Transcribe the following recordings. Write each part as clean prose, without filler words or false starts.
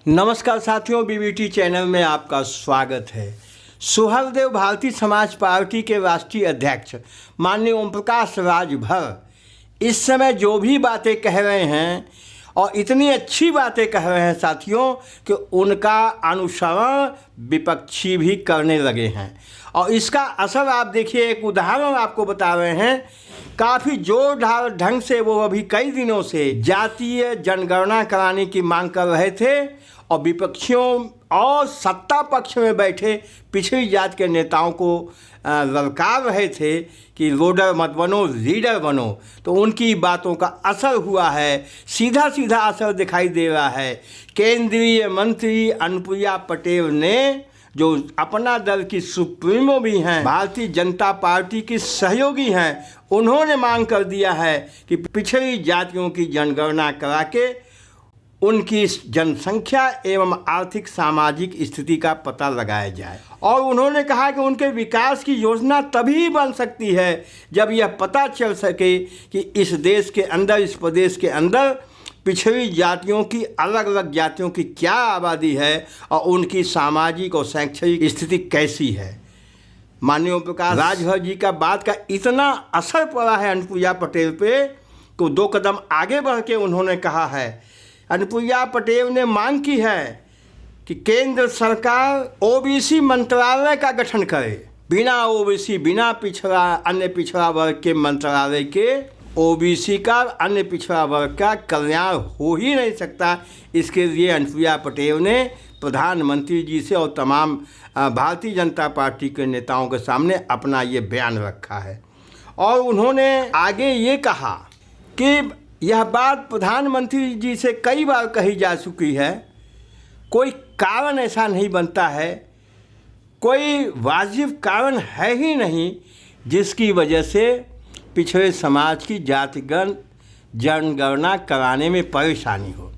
नमस्कार साथियों, BBT channel में आपका स्वागत है। सुहलदेव भारतीय समाज पार्टी के राष्ट्रीय अध्यक्ष माननीय ओम प्रकाश राजभर इस समय जो भी बातें कह रहे हैं और इतनी अच्छी बातें कह रहे हैं साथियों कि उनका अनुसरण विपक्षी भी करने लगे हैं। और इसका असर आप देखिए, एक उदाहरण आपको बता रहे हैं। काफ़ी जोरदार ढंग से वो अभी कई दिनों से जातीय जनगणना कराने की मांग कर रहे थे और विपक्षियों और सत्ता पक्ष में बैठे पिछड़ी जात के नेताओं को ललकार रहे थे कि रोडर मत बनो, लीडर बनो। तो उनकी बातों का असर हुआ है, सीधा सीधा असर दिखाई दे रहा है। केंद्रीय मंत्री अनुप्रिया पटेल ने, जो अपना दल की सुप्रीमो भी हैं, भारतीय जनता पार्टी की सहयोगी हैं, उन्होंने मांग कर दिया है कि पिछड़ी जातियों की जनगणना करा के उनकी जनसंख्या एवं आर्थिक सामाजिक स्थिति का पता लगाया जाए। और उन्होंने कहा कि उनके विकास की योजना तभी बन सकती है जब यह पता चल सके कि इस देश के अंदर, इस प्रदेश के अंदर पिछड़ी जातियों की, अलग अलग जातियों की क्या आबादी है और उनकी सामाजिक और शैक्षणिक स्थिति कैसी है। माननीय ओम प्रकाश राजभर जी का बात का इतना असर पड़ा है अनुप्रिया पटेल पे तो 2 कदम आगे बढ़ के उन्होंने कहा है। अनुप्रिया पटेल ने मांग की है कि केंद्र सरकार ओबीसी मंत्रालय का गठन करे। बिना ओबीसी, बिना पिछड़ा, अन्य पिछड़ा वर्ग के मंत्रालय के ओबीसी का, अन्य पिछड़ा वर्ग का कल्याण हो ही नहीं सकता। इसके लिए अनुप्रिया पटेल ने प्रधानमंत्री जी से और तमाम भारतीय जनता पार्टी के नेताओं के सामने अपना ये बयान रखा है। और उन्होंने आगे ये कहा कि यह बात प्रधानमंत्री जी से कई बार कही जा चुकी है, कोई कारण ऐसा नहीं बनता है, कोई वाजिब कारण है ही नहीं जिसकी वजह से पिछड़े समाज की जातिगत जनगणना कराने में परेशानी हो।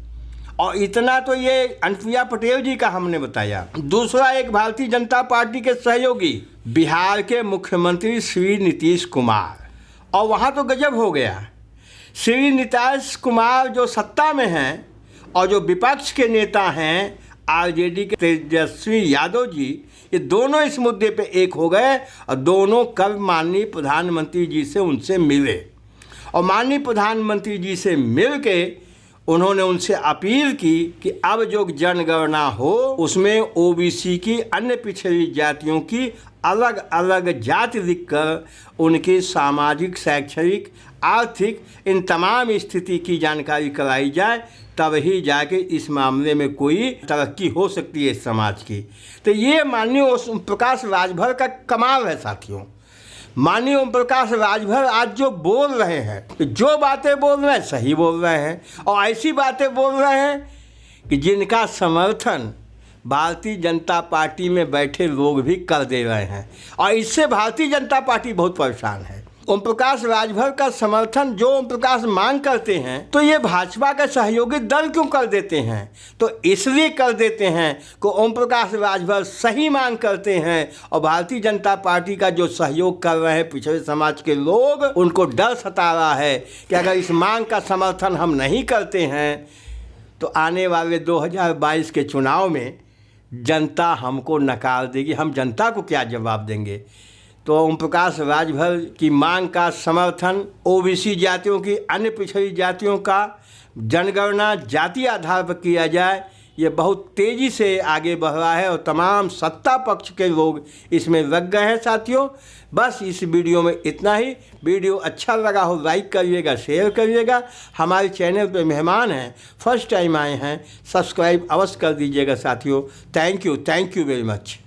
और इतना तो ये अनुप्रिया पटेल जी का हमने बताया। दूसरा, एक भारतीय जनता पार्टी के सहयोगी बिहार के मुख्यमंत्री श्री नीतीश कुमार, और वहाँ तो गजब हो गया। श्री नीतीश कुमार जो सत्ता में हैं और जो विपक्ष के नेता हैं आरजेडी के तेजस्वी यादव जी, ये दोनों इस मुद्दे पे एक हो गए और दोनों कल माननीय प्रधानमंत्री जी से उनसे मिले। और माननीय प्रधानमंत्री जी से मिल के उन्होंने उनसे अपील की कि अब जो जनगणना हो उसमें ओबीसी की, अन्य पिछड़ी जातियों की अलग अलग जाति लिखकर उनकी सामाजिक, शैक्षणिक, आर्थिक, इन तमाम स्थिति की जानकारी कराई जाए, तब ही जाके इस मामले में कोई तरक्की हो सकती है इस समाज की। तो ये माननीय ओम प्रकाश राजभर का कमाल है साथियों। माननीय ओम प्रकाश राजभर आज जो बोल रहे हैं, जो बातें बोल रहे हैं सही बोल रहे हैं, और ऐसी बातें बोल रहे हैं कि जिनका समर्थन भारतीय जनता पार्टी में बैठे लोग भी कर दे रहे हैं। और इससे भारतीय जनता पार्टी बहुत परेशान है। ओम प्रकाश राजभर का समर्थन जो ओम प्रकाश मांग करते हैं तो ये भाजपा के सहयोगी दल क्यों कर देते हैं? तो इसलिए कर देते हैं कि ओम प्रकाश राजभर सही मांग करते हैं और भारतीय जनता पार्टी का जो सहयोग कर रहे हैं पिछड़े समाज के लोग, उनको डर सता रहा है कि अगर इस मांग का समर्थन हम नहीं करते हैं तो आने वाले 2022 के चुनाव में जनता हमको नकार देगी, हम जनता को क्या जवाब देंगे। तो ओम प्रकाश राजभर की मांग का समर्थन, ओबीसी जातियों की, अन्य पिछड़ी जातियों का जनगणना जातीय आधार पर किया जाए, ये बहुत तेज़ी से आगे बढ़ रहा है और तमाम सत्ता पक्ष के लोग इसमें लग गए हैं साथियों। बस इस वीडियो में इतना ही। वीडियो अच्छा लगा हो लाइक करिएगा, शेयर करिएगा। हमारे चैनल पे मेहमान हैं, फर्स्ट टाइम आए हैं, सब्सक्राइब अवश्य कर दीजिएगा साथियों। Thank you very much.